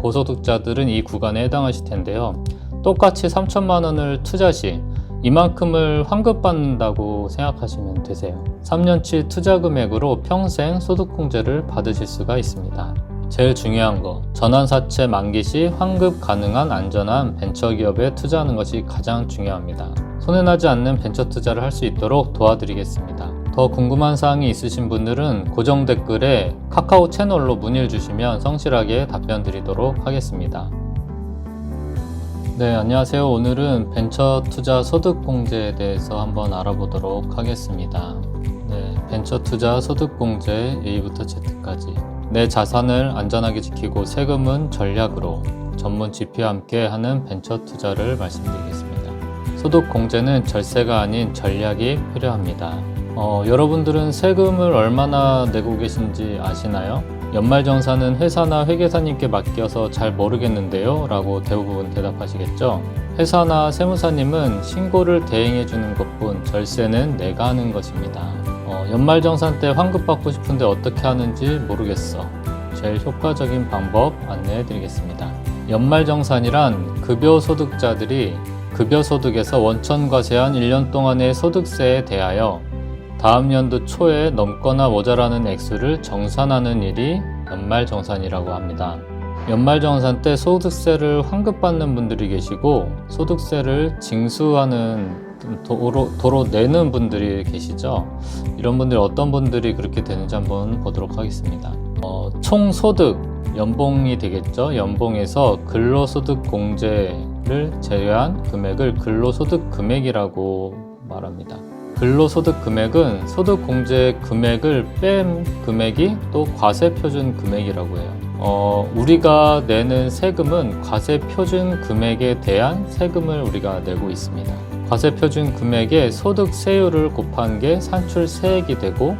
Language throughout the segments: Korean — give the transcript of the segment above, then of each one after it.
고소득자들은 이 구간에 해당하실 텐데요. 똑같이 3천만 원을 투자 시 이만큼을 환급받는다고 생각하시면 되세요. 3년치 투자 금액으로 평생 소득공제를 받으실 수가 있습니다. 제일 중요한 거, 전환사채 만기 시 환급 가능한 안전한 벤처기업에 투자하는 것이 가장 중요합니다. 손해나지 않는 벤처 투자를 할 수 있도록 도와드리겠습니다. 더 궁금한 사항이 있으신 분들은 고정 댓글에 카카오 채널로 문의를 주시면 성실하게 답변 드리도록 하겠습니다. 네, 안녕하세요. 오늘은 벤처 투자 소득 공제에 대해서 한번 알아보도록 하겠습니다. 네, 벤처 투자 소득 공제 A부터 Z까지. 내 자산을 안전하게 지키고 세금은 전략으로 전문 GP와 함께 하는 벤처 투자를 말씀드리겠습니다. 소득 공제는 절세가 아닌 전략이 필요합니다. 여러분들은 세금을 얼마나 내고 계신지 아시나요? 연말정산은 회사나 회계사님께 맡겨서 잘 모르겠는데요 라고 대부분 대답하시겠죠. 회사나 세무사님은 신고를 대행해주는 것뿐 절세는 내가 하는 것입니다. 연말정산 때 환급받고 싶은데 어떻게 하는지 모르겠어. 제일 효과적인 방법 안내해드리겠습니다. 연말정산이란 급여소득자들이 급여소득에서 원천과세한 1년 동안의 소득세에 대하여 다음 연도 초에 넘거나 모자라는 액수를 정산하는 일이 연말정산이라고 합니다. 연말정산 때 소득세를 환급받는 분들이 계시고 소득세를 징수하는 도로 내는 분들이 계시죠. 이런 분들이 어떤 분들이 그렇게 되는지 한번 보도록 하겠습니다. 총소득, 연봉이 되겠죠. 연봉에서 근로소득 공제를 제외한 금액을 근로소득 금액이라고 말합니다. 근로소득 금액은 소득공제 금액을 뺀 금액이 또 과세표준 금액이라고 해요. 우리가 내는 세금은 과세표준 금액에 대한 세금을 우리가 내고 있습니다. 과세표준 금액에 소득세율을 곱한 게 산출세액이 되고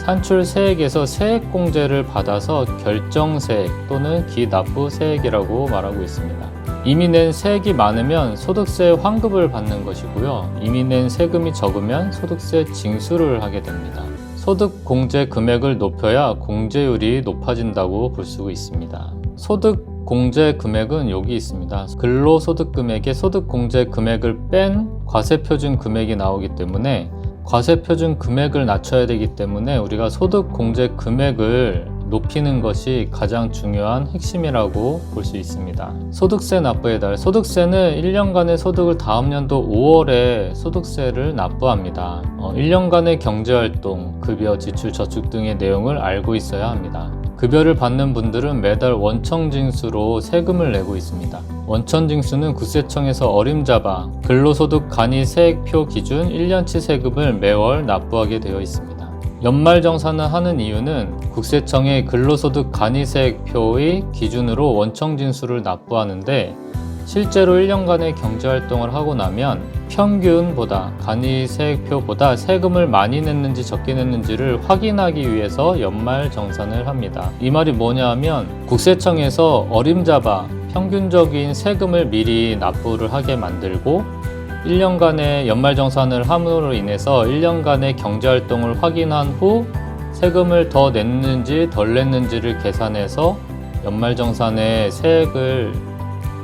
산출세액에서 세액공제를 받아서 결정세액 또는 기납부세액이라고 말하고 있습니다. 이미 낸 세액이 많으면 소득세 환급을 받는 것이고요. 이미 낸 세금이 적으면 소득세 징수를 하게 됩니다. 소득 공제 금액을 높여야 공제율이 높아진다고 볼 수 있습니다. 소득 공제 금액은 여기 있습니다. 근로소득 금액에 소득 공제 금액을 뺀 과세표준 금액이 나오기 때문에 과세표준 금액을 낮춰야 되기 때문에 우리가 소득 공제 금액을 높이는 것이 가장 중요한 핵심이라고 볼 수 있습니다. 소득세 납부의 달. 소득세는 1년간의 소득을 다음 연도 5월에 소득세를 납부합니다. 1년간의 경제활동, 급여, 지출, 저축 등의 내용을 알고 있어야 합니다. 급여를 받는 분들은 매달 원청징수로 세금을 내고 있습니다. 원천징수는 국세청에서 어림잡아 근로소득 간이세액표 기준 1년치 세금을 매월 납부하게 되어 있습니다. 연말정산을 하는 이유는 국세청의 근로소득 간이세액표의 기준으로 원청징수를 납부하는데 실제로 1년간의 경제활동을 하고 나면 평균보다 간이세액표보다 세금을 많이 냈는지 적게 냈는지를 확인하기 위해서 연말정산을 합니다. 이 말이 뭐냐 하면 국세청에서 어림잡아 평균적인 세금을 미리 납부를 하게 만들고 1년간의 연말정산을 함으로 인해서 1년간의 경제활동을 확인한 후 세금을 더 냈는지 덜 냈는지를 계산해서 연말정산의 세액을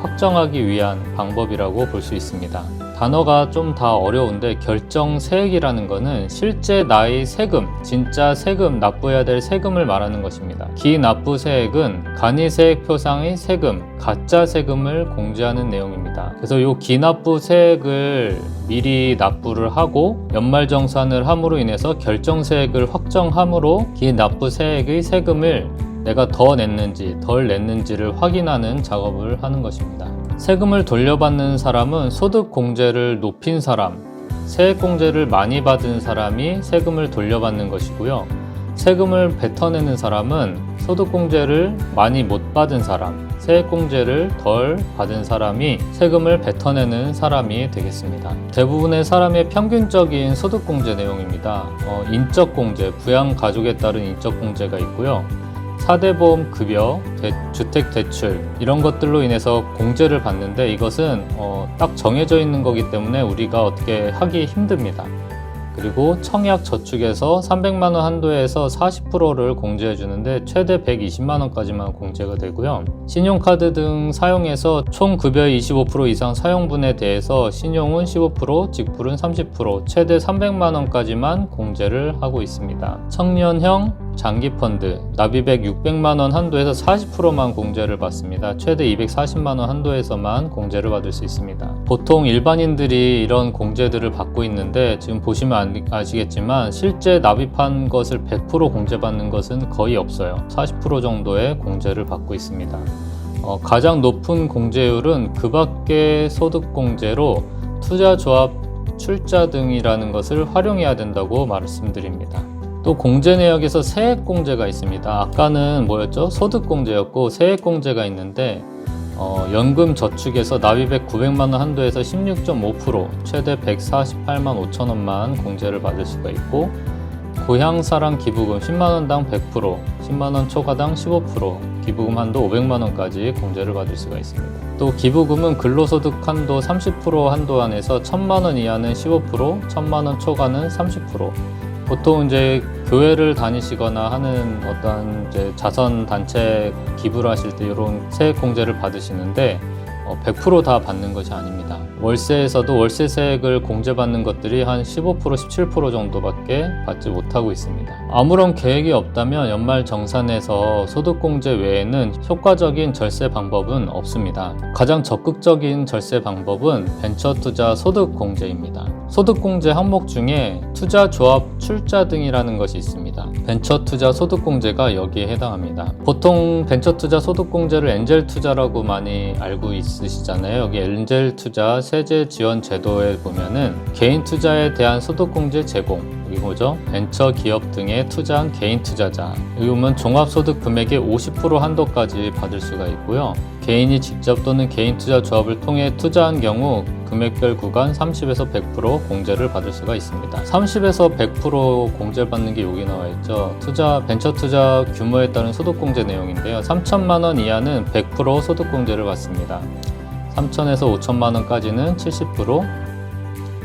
확정하기 위한 방법이라고 볼 수 있습니다. 단어가 좀 다 어려운데 결정세액이라는 것은 실제 나의 세금, 진짜 세금, 납부해야 될 세금을 말하는 것입니다. 기납부세액은 간이세액표상의 세금, 가짜 세금을 공제하는 내용입니다. 그래서 이 기납부세액을 미리 납부를 하고 연말정산을 함으로 인해서 결정세액을 확정함으로 기납부세액의 세금을 내가 더 냈는지 덜 냈는지를 확인하는 작업을 하는 것입니다. 세금을 돌려받는 사람은 소득공제를 높인 사람, 세액공제를 많이 받은 사람이 세금을 돌려받는 것이고요. 세금을 뱉어내는 사람은 소득공제를 많이 못 받은 사람, 세액공제를 덜 받은 사람이 세금을 뱉어내는 사람이 되겠습니다. 대부분의 사람의 평균적인 소득공제 내용입니다. 인적공제, 부양가족에 따른 인적공제가 있고요. 4대 보험 급여, 주택 대출 이런 것들로 인해서 공제를 받는데 이것은 딱 정해져 있는 거기 때문에 우리가 어떻게 하기 힘듭니다. 그리고 청약 저축에서 300만원 한도에서 40%를 공제해 주는데 최대 120만원까지만 공제가 되고요. 신용카드 등 사용해서 총 급여의 25% 이상 사용분에 대해서 신용은 15%, 직불은 30%, 최대 300만원까지만 공제를 하고 있습니다. 청년형 장기펀드, 납입액 600만원 한도에서 40%만 공제를 받습니다. 최대 240만원 한도에서만 공제를 받을 수 있습니다. 보통 일반인들이 이런 공제들을 받고 있는데 지금 보시면 아시겠지만 실제 납입한 것을 100% 공제받는 것은 거의 없어요. 40% 정도의 공제를 받고 있습니다. 가장 높은 공제율은 그 밖의 소득공제로 투자조합 출자 등이라는 것을 활용해야 된다고 말씀드립니다. 또 공제 내역에서 세액공제가 있습니다. 아까는 뭐였죠? 소득공제였고 세액공제가 있는데 연금 저축에서 납입액 900만원 한도에서 16.5% 최대 148만 5천원만 공제를 받을 수가 있고 고향사랑 기부금 10만원당 100%, 10만원 초과당 15%, 기부금 한도 500만원까지 공제를 받을 수가 있습니다. 또 기부금은 근로소득 한도 30% 한도 안에서 1000만원 이하는 15%, 1000만원 초과는 30%. 보통 이제 교회를 다니시거나 하는 어떤 이제 자선 단체 기부를 하실 때 이런 세액 공제를 받으시는데 100% 다 받는 것이 아닙니다. 월세에서도 월세세액을 공제받는 것들이 한 15%, 17% 정도밖에 받지 못하고 있습니다. 아무런 계획이 없다면 연말정산에서 소득공제 외에는 효과적인 절세 방법은 없습니다. 가장 적극적인 절세 방법은 벤처투자 소득공제입니다. 소득공제 항목 중에 투자조합 출자 등이라는 것이 있습니다. 벤처투자 소득공제가 여기에 해당합니다. 보통 벤처투자 소득공제를 엔젤투자라고 많이 알고 있으시잖아요. 여기 엔젤투자 세제 지원 제도에 보면은 개인 투자에 대한 소득공제 제공, 여기 뭐죠? 벤처 기업 등에 투자한 개인 투자자, 여기 보면 종합소득 금액의 50% 한도까지 받을 수가 있고요. 개인이 직접 또는 개인 투자 조합을 통해 투자한 경우 금액별 구간 30에서 100% 공제를 받을 수가 있습니다. 30에서 100% 공제를 받는 게 여기 나와 있죠. 벤처 투자 규모에 따른 소득공제 내용인데요. 3천만 원 이하는 100% 소득공제를 받습니다. 3천에서 5천만 원까지는 70%,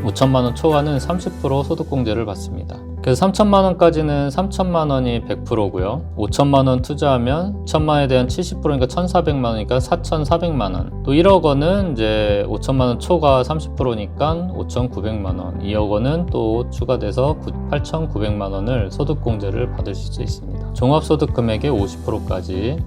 5천만 원 초과는 30% 소득공제를 받습니다. 그래서 3천만 원까지는 3천만 원이 100%고요. 5천만 원 투자하면 1천만 원에 대한 70%니까 1,400만 원이니까 4,400만 원. 또 1억 원은 이제 5천만 원 초과 30%니까 5,900만 원. 2억 원은 또 추가돼서 8,900만 원을 소득공제를 받을 수 있습니다. 종합소득 금액의 50%까지.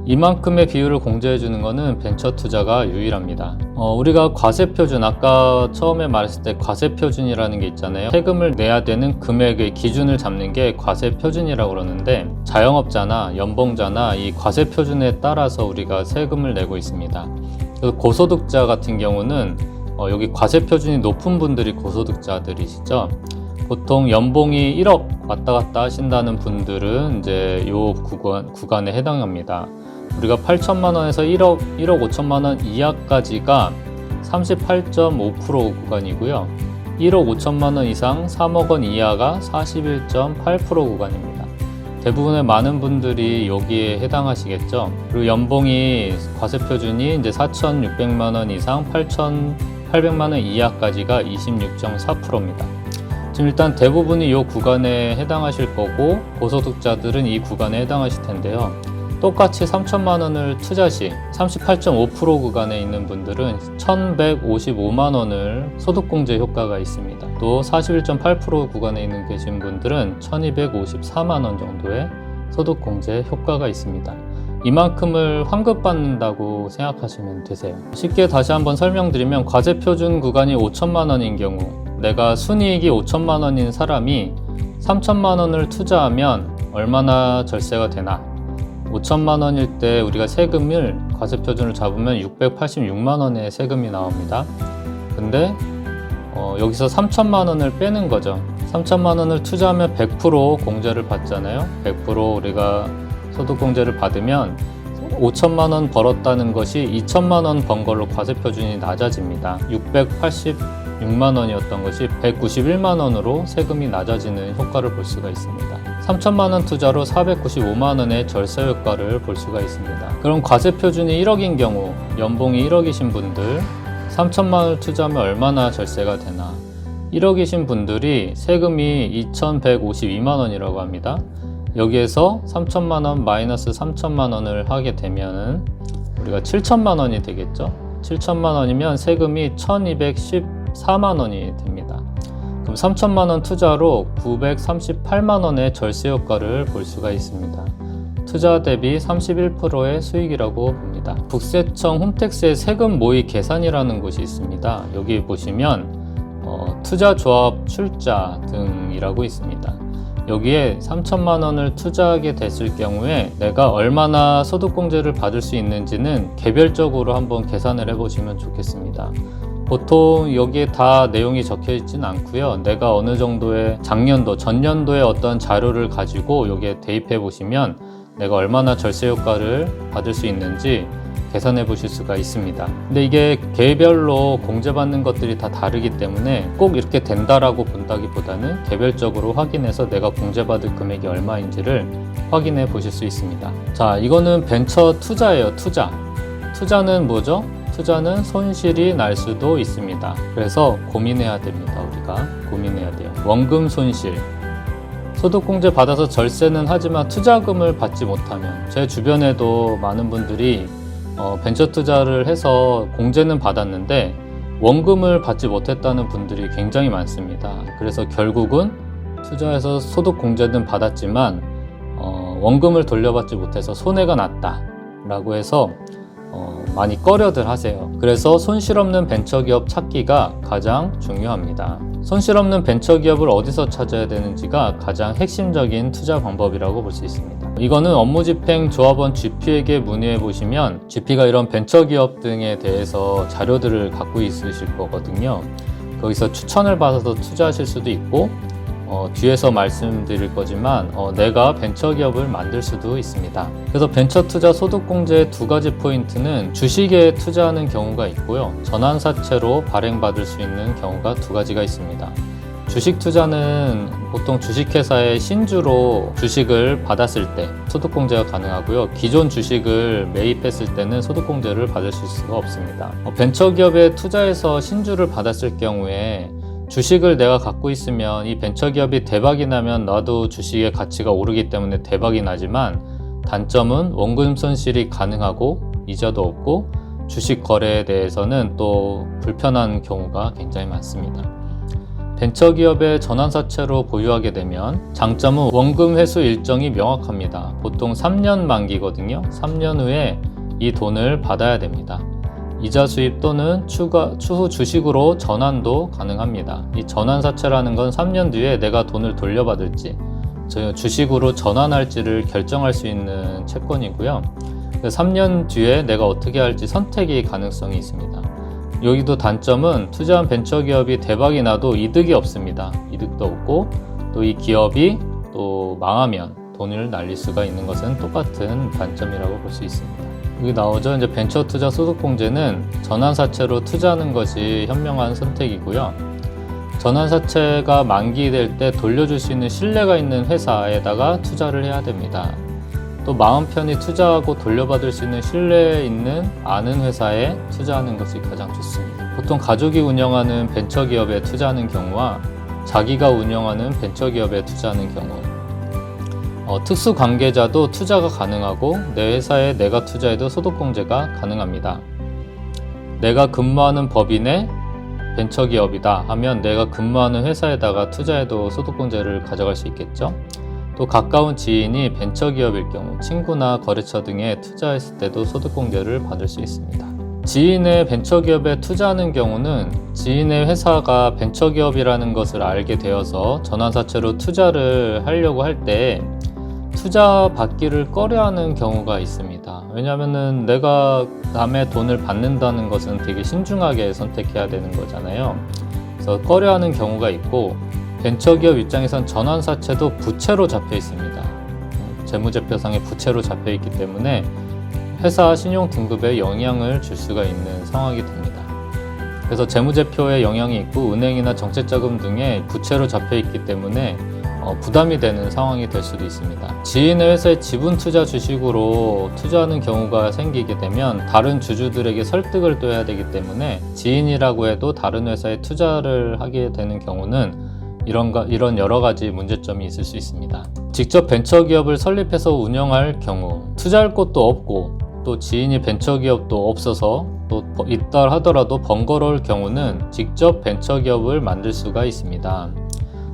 이만큼의 비율을 공제해 주는 것은 벤처 투자가 유일합니다. 우리가 과세표준, 아까 처음에 말했을 때 과세표준이라는 게 있잖아요. 세금을 내야 되는 금액의 기준을 잡는 게 과세표준이라고 그러는데 자영업자나 연봉자나 이 과세표준에 따라서 우리가 세금을 내고 있습니다. 그래서 고소득자 같은 경우는 여기 과세표준이 높은 분들이 고소득자들이시죠. 보통 연봉이 1억 왔다 갔다 하신다는 분들은 이제 요 구간에 해당합니다. 우리가 8천만 원에서 1억 5천만 원 이하까지가 38.5% 구간이고요. 1억 5천만 원 이상 3억 원 이하가 41.8% 구간입니다. 대부분의 많은 분들이 여기에 해당하시겠죠. 그리고 연봉이 과세표준이 이제 4,600만 원 이상 8,800만 원 이하까지가 26.4%입니다. 지금 일단 대부분이 이 구간에 해당하실 거고 고소득자들은 이 구간에 해당하실 텐데요. 똑같이 3천만 원을 투자 시 38.5% 구간에 있는 분들은 1,155만 원을 소득공제 효과가 있습니다. 또 41.8% 구간에 있는 계신 분들은 1,254만 원 정도의 소득공제 효과가 있습니다. 이만큼을 환급받는다고 생각하시면 되세요. 쉽게 다시 한번 설명드리면 과세표준 구간이 5천만 원인 경우 내가 순이익이 5천만 원인 사람이 3천만 원을 투자하면 얼마나 절세가 되나? 5천만 원일 때 우리가 세금을 과세표준을 잡으면 686만 원의 세금이 나옵니다. 근데 여기서 3천만 원을 빼는 거죠. 3천만 원을 투자하면 100% 공제를 받잖아요. 100% 우리가 소득공제를 받으면 5천만 원 벌었다는 것이 2천만 원 번 걸로 과세표준이 낮아집니다. 686만 원이었던 것이 191만 원으로 세금이 낮아지는 효과를 볼 수가 있습니다. 3천만 원 투자로 495만 원의 절세 효과를 볼 수가 있습니다. 그럼 과세표준이 1억인 경우 연봉이 1억이신 분들 3천만 원을 투자하면 얼마나 절세가 되나? 1억이신 분들이 세금이 2,152만 원이라고 합니다. 여기에서 3천만 원 마이너스 3천만 원을 하게 되면은 우리가 7천만 원이 되겠죠. 7천만 원이면 세금이 1,214만 원이 됩니다. 그럼 3천만 원 투자로 938만 원의 절세 효과를 볼 수가 있습니다. 투자 대비 31%의 수익이라고 봅니다. 국세청 홈택스의 세금 모의 계산이라는 곳이 있습니다. 여기 보시면 투자조합 출자 등이라고 있습니다. 여기에 3천만 원을 투자하게 됐을 경우에 내가 얼마나 소득공제를 받을 수 있는지는 개별적으로 한번 계산을 해보시면 좋겠습니다. 보통 여기에 다 내용이 적혀 있지는 않고요. 내가 어느 정도의 작년도, 전년도의 어떤 자료를 가지고 여기에 대입해 보시면 내가 얼마나 절세 효과를 받을 수 있는지 계산해 보실 수가 있습니다. 근데 이게 개별로 공제받는 것들이 다 다르기 때문에 꼭 이렇게 된다라고 본다기보다는 개별적으로 확인해서 내가 공제받을 금액이 얼마인지를 확인해 보실 수 있습니다. 자, 이거는 벤처 투자예요. 투자는 뭐죠? 투자는 손실이 날 수도 있습니다. 그래서 고민해야 됩니다. 우리가 고민해야 돼요. 원금 손실. 소득공제 받아서 절세는 하지만 투자금을 받지 못하면, 제 주변에도 많은 분들이 벤처 투자를 해서 공제는 받았는데 원금을 받지 못했다는 분들이 굉장히 많습니다. 그래서 결국은 투자해서 소득공제는 받았지만 원금을 돌려받지 못해서 손해가 났다 라고 해서 많이 꺼려들 하세요. 그래서 손실 없는 벤처기업 찾기가 가장 중요합니다. 손실 없는 벤처기업을 어디서 찾아야 되는지가 가장 핵심적인 투자 방법이라고 볼 수 있습니다. 이거는 업무집행 조합원 GP에게 문의해 보시면 GP가 이런 벤처기업 등에 대해서 자료들을 갖고 있으실 거거든요. 거기서 추천을 받아서 투자하실 수도 있고 뒤에서 말씀드릴 거지만 내가 벤처기업을 만들 수도 있습니다. 그래서 벤처 투자 소득공제의 두 가지 포인트는 주식에 투자하는 경우가 있고요. 전환사채로 발행받을 수 있는 경우가 두 가지가 있습니다. 주식 투자는 보통 주식회사의 신주로 주식을 받았을 때 소득공제가 가능하고요. 기존 주식을 매입했을 때는 소득공제를 받을 수가 없습니다. 벤처기업에 투자해서 신주를 받았을 경우에 주식을 내가 갖고 있으면 이 벤처기업이 대박이 나면 나도 주식의 가치가 오르기 때문에 대박이 나지만 단점은 원금 손실이 가능하고 이자도 없고 주식 거래에 대해서는 또 불편한 경우가 굉장히 많습니다. 벤처기업의 전환사채로 보유하게 되면 장점은 원금 회수 일정이 명확합니다. 보통 3년 만기거든요. 3년 후에 이 돈을 받아야 됩니다. 이자 수입 또는 추후 주식으로 전환도 가능합니다. 이 전환사채라는 건 3년 뒤에 내가 돈을 돌려받을지 주식으로 전환할지를 결정할 수 있는 채권이고요. 3년 뒤에 내가 어떻게 할지 선택의 가능성이 있습니다. 여기도 단점은 투자한 벤처기업이 대박이 나도 이득이 없습니다. 이득도 없고 또 이 기업이 또 망하면 돈을 날릴 수가 있는 것은 똑같은 단점이라고 볼 수 있습니다. 여기 나오죠. 이제 벤처 투자 소득공제는 전환사채로 투자하는 것이 현명한 선택이고요. 전환사채가 만기될 때 돌려줄 수 있는 신뢰가 있는 회사에다가 투자를 해야 됩니다. 또 마음 편히 투자하고 돌려받을 수 있는 신뢰 있는 아는 회사에 투자하는 것이 가장 좋습니다. 보통 가족이 운영하는 벤처기업에 투자하는 경우와 자기가 운영하는 벤처기업에 투자하는 경우, 특수 관계자도 투자가 가능하고 내 회사에 내가 투자해도 소득공제가 가능합니다. 내가 근무하는 법인의 벤처기업이다 하면 내가 근무하는 회사에다가 투자해도 소득공제를 가져갈 수 있겠죠. 또 가까운 지인이 벤처기업일 경우 친구나 거래처 등에 투자했을 때도 소득공제를 받을 수 있습니다. 지인의 벤처기업에 투자하는 경우는 지인의 회사가 벤처기업이라는 것을 알게 되어서 전환사채로 투자를 하려고 할 때 투자 받기를 꺼려하는 경우가 있습니다. 왜냐하면 내가 남의 돈을 받는다는 것은 되게 신중하게 선택해야 되는 거잖아요. 그래서 꺼려하는 경우가 있고 벤처기업 입장에선 전환사채도 부채로 잡혀 있습니다. 재무제표상에 부채로 잡혀 있기 때문에 회사 신용 등급에 영향을 줄 수가 있는 상황이 됩니다. 그래서 재무제표에 영향이 있고 은행이나 정책자금 등에 부채로 잡혀 있기 때문에 부담이 되는 상황이 될 수도 있습니다. 지인의 회사에 지분 투자 주식으로 투자하는 경우가 생기게 되면 다른 주주들에게 설득을 또 해야 되기 때문에 지인이라고 해도 다른 회사에 투자를 하게 되는 경우는 이런 여러 가지 문제점이 있을 수 있습니다. 직접 벤처기업을 설립해서 운영할 경우 투자할 곳도 없고 또 지인이 벤처기업도 없어서 또 있다 하더라도 번거로울 경우는 직접 벤처기업을 만들 수가 있습니다.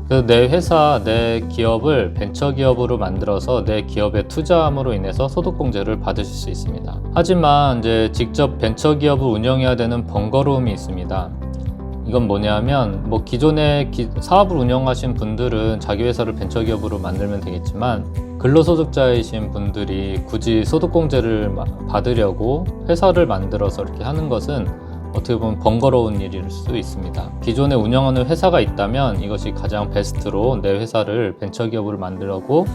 그래서 내 회사, 내 기업을 벤처기업으로 만들어서 내 기업에 투자함으로 인해서 소득공제를 받으실 수 있습니다. 하지만 이제 직접 벤처기업을 운영해야 되는 번거로움이 있습니다. 이건 뭐냐면 기존에 사업을 운영하신 분들은 자기 회사를 벤처기업으로 만들면 되겠지만 근로소득자이신 분들이 굳이 소득공제를 받으려고 회사를 만들어서 이렇게 하는 것은 어떻게 보면 번거로운 일일 수 있습니다. 기존에 운영하는 회사가 있다면 이것이 가장 베스트로 내 회사를 벤처기업으로 만들려고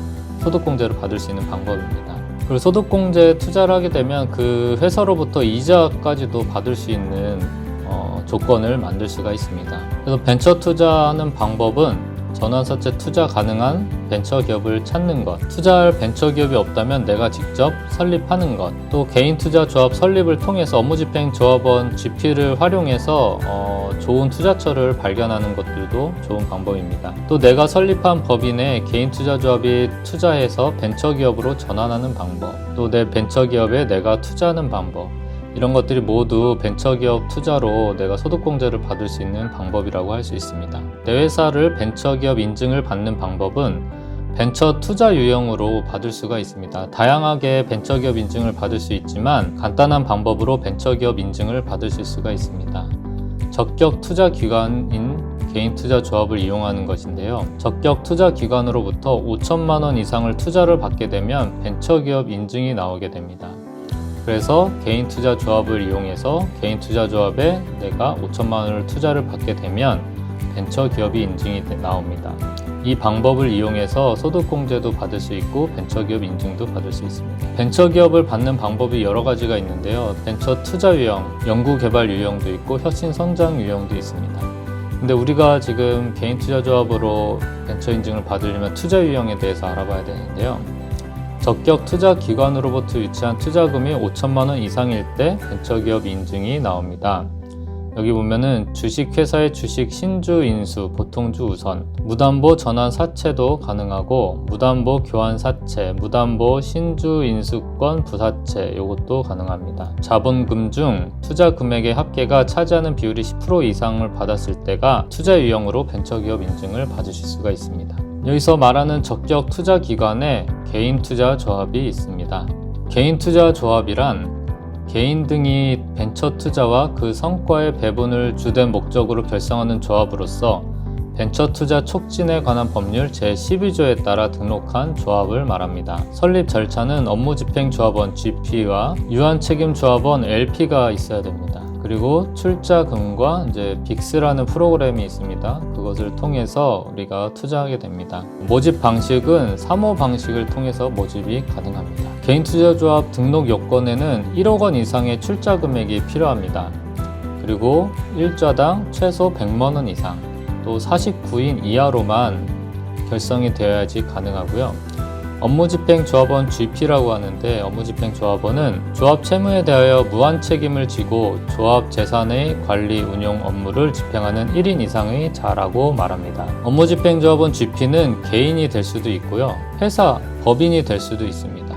소득공제를 받을 수 있는 방법입니다. 그리고 소득공제 투자를 하게 되면 그 회사로부터 이자까지도 받을 수 있는 조건을 만들 수가 있습니다. 그래서 벤처 투자하는 방법은 전환사채 투자 가능한 벤처기업을 찾는 것, 투자할 벤처기업이 없다면 내가 직접 설립하는 것, 또 개인투자조합 설립을 통해서 업무집행조합원 GP를 활용해서 좋은 투자처를 발견하는 것들도 좋은 방법입니다. 또 내가 설립한 법인에 개인투자조합이 투자해서 벤처기업으로 전환하는 방법, 또 내 벤처기업에 내가 투자하는 방법, 이런 것들이 모두 벤처기업 투자로 내가 소득공제를 받을 수 있는 방법이라고 할 수 있습니다. 내 회사를 벤처기업 인증을 받는 방법은 벤처 투자 유형으로 받을 수가 있습니다. 다양하게 벤처기업 인증을 받을 수 있지만 간단한 방법으로 벤처기업 인증을 받으실 수가 있습니다. 적격 투자 기관인 개인투자조합을 이용하는 것인데요. 적격 투자 기관으로부터 5천만 원 이상을 투자를 받게 되면 벤처기업 인증이 나오게 됩니다. 그래서 개인투자조합을 이용해서 개인투자조합에 내가 5천만 원을 투자를 받게 되면 벤처기업이 인증이 나옵니다. 이 방법을 이용해서 소득공제도 받을 수 있고 벤처기업 인증도 받을 수 있습니다. 벤처기업을 받는 방법이 여러 가지가 있는데요. 벤처 투자 유형, 연구개발 유형도 있고 혁신성장 유형도 있습니다. 근데 우리가 지금 개인투자조합으로 벤처 인증을 받으려면 투자 유형에 대해서 알아봐야 되는데요. 적격 투자 기관으로부터 유치한 투자금이 5천만 원 이상일 때 벤처기업 인증이 나옵니다. 여기 보면은 주식회사의 주식 신주 인수, 보통주 우선, 무담보 전환 사채도 가능하고 무담보 교환 사채, 무담보 신주 인수권 부사채 이것도 가능합니다. 자본금 중 투자 금액의 합계가 차지하는 비율이 10% 이상을 받았을 때가 투자 유형으로 벤처기업 인증을 받으실 수가 있습니다. 여기서 말하는 적격 투자 기관에 개인 투자 조합이 있습니다. 개인 투자 조합이란 개인 등이 벤처 투자와 그 성과의 배분을 주된 목적으로 결성하는 조합으로서 벤처 투자 촉진에 관한 법률 제12조에 따라 등록한 조합을 말합니다. 설립 절차는 업무집행조합원 GP와 유한책임조합원 LP가 있어야 됩니다. 그리고 출자금과 이제 빅스라는 프로그램이 있습니다. 그것을 통해서 우리가 투자하게 됩니다. 모집 방식은 사모 방식을 통해서 모집이 가능합니다. 개인투자조합 등록 요건에는 1억 원 이상의 출자 금액이 필요합니다. 그리고 일자당 최소 100만 원 이상, 또 49인 이하로만 결성이 되어야지 가능하고요. 업무집행조합원 GP라고 하는데 업무집행조합원은 조합 채무에 대하여 무한 책임을 지고 조합 재산의 관리 운용 업무를 집행하는 1인 이상의 자라고 말합니다. 업무집행조합원 GP는 개인이 될 수도 있고요. 회사, 법인이 될 수도 있습니다.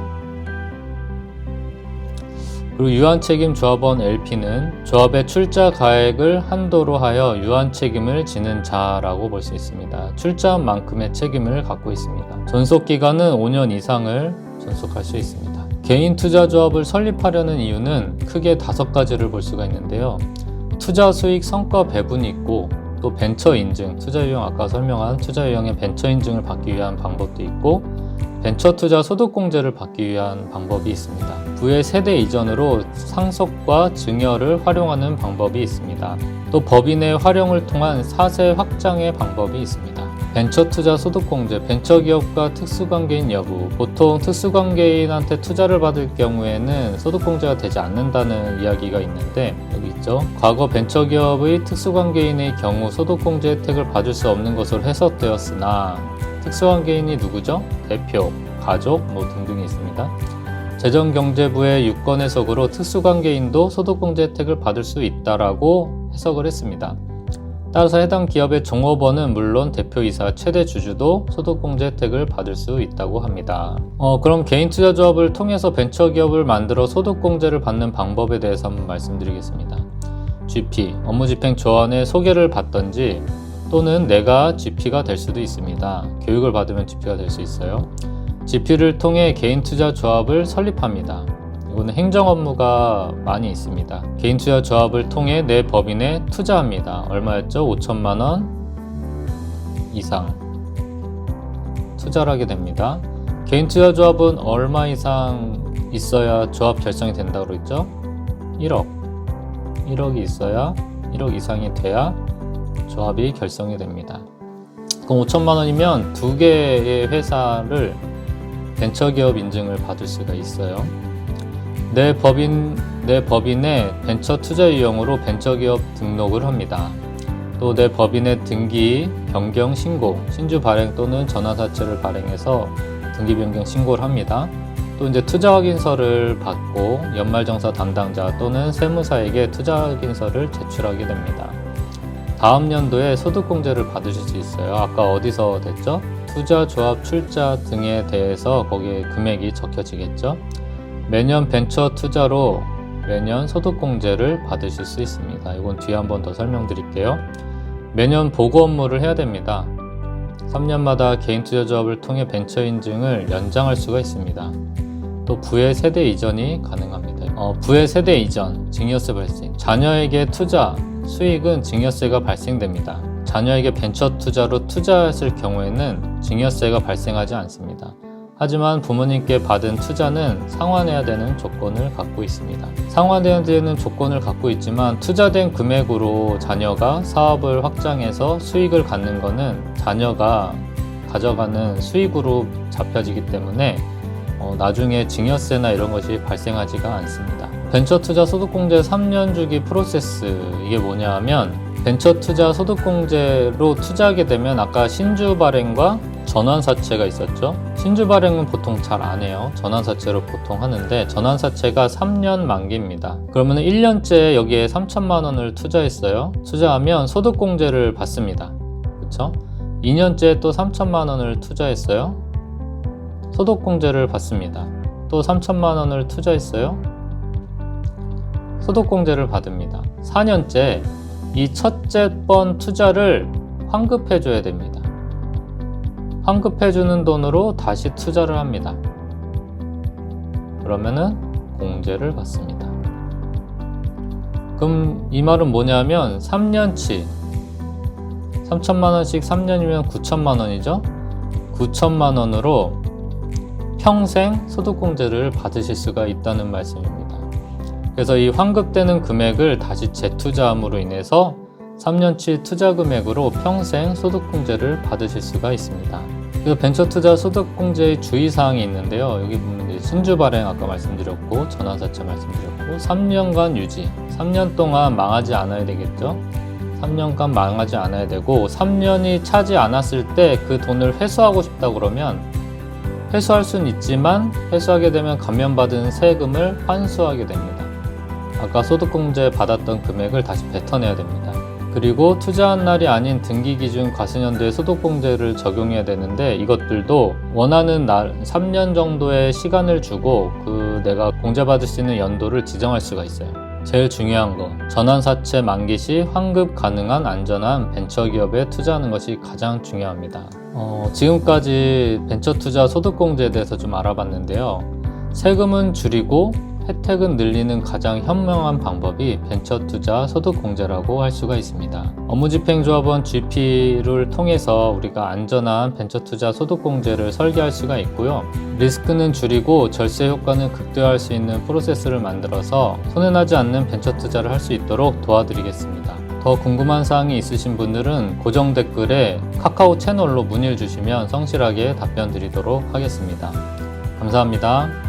그리고 유한책임조합원 LP는 조합의 출자 가액을 한도로 하여 유한책임을 지는 자라고 볼 수 있습니다. 출자한 만큼의 책임을 갖고 있습니다. 존속기간은 5년 이상을 존속할 수 있습니다. 개인투자조합을 설립하려는 이유는 크게 5가지를 볼 수가 있는데요. 투자 수익 성과 배분이 있고 또 벤처 인증, 투자 유형 아까 설명한 투자 유형의 벤처 인증을 받기 위한 방법도 있고 벤처 투자 소득공제를 받기 위한 방법이 있습니다. 부의 세대 이전으로 상속과 증여를 활용하는 방법이 있습니다. 또 법인의 활용을 통한 사세 확장의 방법이 있습니다. 벤처 투자 소득공제, 벤처기업과 특수관계인 여부. 보통 특수관계인한테 투자를 받을 경우에는 소득공제가 되지 않는다는 이야기가 있는데 여기 있죠. 과거 벤처기업의 특수관계인의 경우 소득공제 혜택을 받을 수 없는 것으로 해석되었으나 특수관계인이 누구죠? 대표, 가족 등등이 있습니다. 재정경제부의 유권 해석으로 특수관계인도 소득공제 혜택을 받을 수 있다라고 해석을 했습니다. 따라서 해당 기업의 종업원은 물론 대표이사, 최대 주주도 소득공제 혜택을 받을 수 있다고 합니다. 그럼 개인투자조합을 통해서 벤처기업을 만들어 소득공제를 받는 방법에 대해서 한번 말씀드리겠습니다. GP, 업무집행조언의 소개를 받던지 또는 내가 GP가 될 수도 있습니다. 교육을 받으면 GP가 될 수 있어요. GP를 통해 개인투자조합을 설립합니다. 이거는 행정 업무가 많이 있습니다. 개인투자조합을 통해 내 법인에 투자합니다. 얼마였죠? 5천만 원 이상 투자를 하게 됩니다. 개인투자조합은 얼마 이상 있어야 조합 결성이 된다고 그랬죠? 1억이 있어야 1억 이상이 돼야 조합이 결성이 됩니다. 그럼 5천만 원이면 2개의 회사를 벤처기업 인증을 받을 수가 있어요. 내 법인의 벤처 투자 유형으로 벤처기업 등록을 합니다. 또 내 법인의 등기 변경 신고, 신주 발행 또는 전환사채를 발행해서 등기 변경 신고를 합니다. 또 이제 투자 확인서를 받고 연말정사 담당자 또는 세무사에게 투자 확인서를 제출하게 됩니다. 다음 연도에 소득공제를 받으실 수 있어요. 아까 어디서 됐죠? 투자조합 출자 등에 대해서 거기에 금액이 적혀지겠죠? 매년 벤처 투자로 매년 소득공제를 받으실 수 있습니다. 이건 뒤에 한번 더 설명드릴게요. 매년 보고 업무를 해야 됩니다. 3년마다 개인투자조합을 통해 벤처 인증을 연장할 수가 있습니다. 또 부의 세대 이전이 가능합니다. 부의 세대 이전, 증여세 발생. 자녀에게 투자, 수익은 증여세가 발생됩니다. 자녀에게 벤처 투자로 투자했을 경우에는 증여세가 발생하지 않습니다. 하지만 부모님께 받은 투자는 상환해야 되는 조건을 갖고 있습니다. 상환해야 되는 조건을 갖고 있지만 투자된 금액으로 자녀가 사업을 확장해서 수익을 갖는 것은 자녀가 가져가는 수익으로 잡혀지기 때문에 나중에 증여세나 이런 것이 발생하지가 않습니다. 벤처 투자 소득공제 3년 주기 프로세스, 이게 뭐냐 하면 벤처 투자 소득공제로 투자하게 되면 아까 신주 발행과 전환사채가 있었죠. 신주 발행은 보통 잘 안 해요. 전환사채로 보통 하는데 전환사채가 3년 만기입니다. 그러면 1년째 여기에 3천만 원을 투자했어요. 투자하면 소득공제를 받습니다. 그렇죠? 2년째 또 3천만 원을 투자했어요. 소득공제를 받습니다. 또 3천만 원을 투자했어요. 소득공제를 받습니다. 4년째 이 첫째 번 투자를 환급해 줘야 됩니다. 환급해 주는 돈으로 다시 투자를 합니다. 그러면은 공제를 받습니다. 그럼 이 말은 뭐냐면 3년치 3천만 원씩 3년이면 9천만 원이죠. 9천만 원으로 평생 소득공제를 받으실 수가 있다는 말씀입니다. 그래서 이 환급되는 금액을 다시 재투자함으로 인해서 3년치 투자 금액으로 평생 소득공제를 받으실 수가 있습니다. 그래서 벤처투자 소득공제의 주의사항이 있는데요. 여기 보면 이제 신주 발행 아까 말씀드렸고 전환사채 말씀드렸고 3년간 유지, 3년 동안 망하지 않아야 되겠죠. 3년간 망하지 않아야 되고 3년이 차지 않았을 때 그 돈을 회수하고 싶다 그러면 회수할 수는 있지만 회수하게 되면 감면받은 세금을 환수하게 됩니다. 아까 소득공제 받았던 금액을 다시 뱉어내야 됩니다. 그리고 투자한 날이 아닌 등기기준 과세년도에 소득공제를 적용해야 되는데 이것들도 원하는 날 3년 정도의 시간을 주고 내가 공제받을 수 있는 연도를 지정할 수가 있어요. 제일 중요한 거, 전환사채 만기 시 환급 가능한 안전한 벤처기업에 투자하는 것이 가장 중요합니다. 지금까지 벤처투자 소득공제에 대해서 좀 알아봤는데요. 세금은 줄이고 혜택은 늘리는 가장 현명한 방법이 벤처투자 소득공제라고 할 수가 있습니다. 업무집행조합원 GP를 통해서 우리가 안전한 벤처투자 소득공제를 설계할 수가 있고요. 리스크는 줄이고 절세 효과는 극대화할 수 있는 프로세스를 만들어서 손해나지 않는 벤처투자를 할 수 있도록 도와드리겠습니다. 더 궁금한 사항이 있으신 분들은 고정 댓글에 카카오 채널로 문의를 주시면 성실하게 답변 드리도록 하겠습니다. 감사합니다.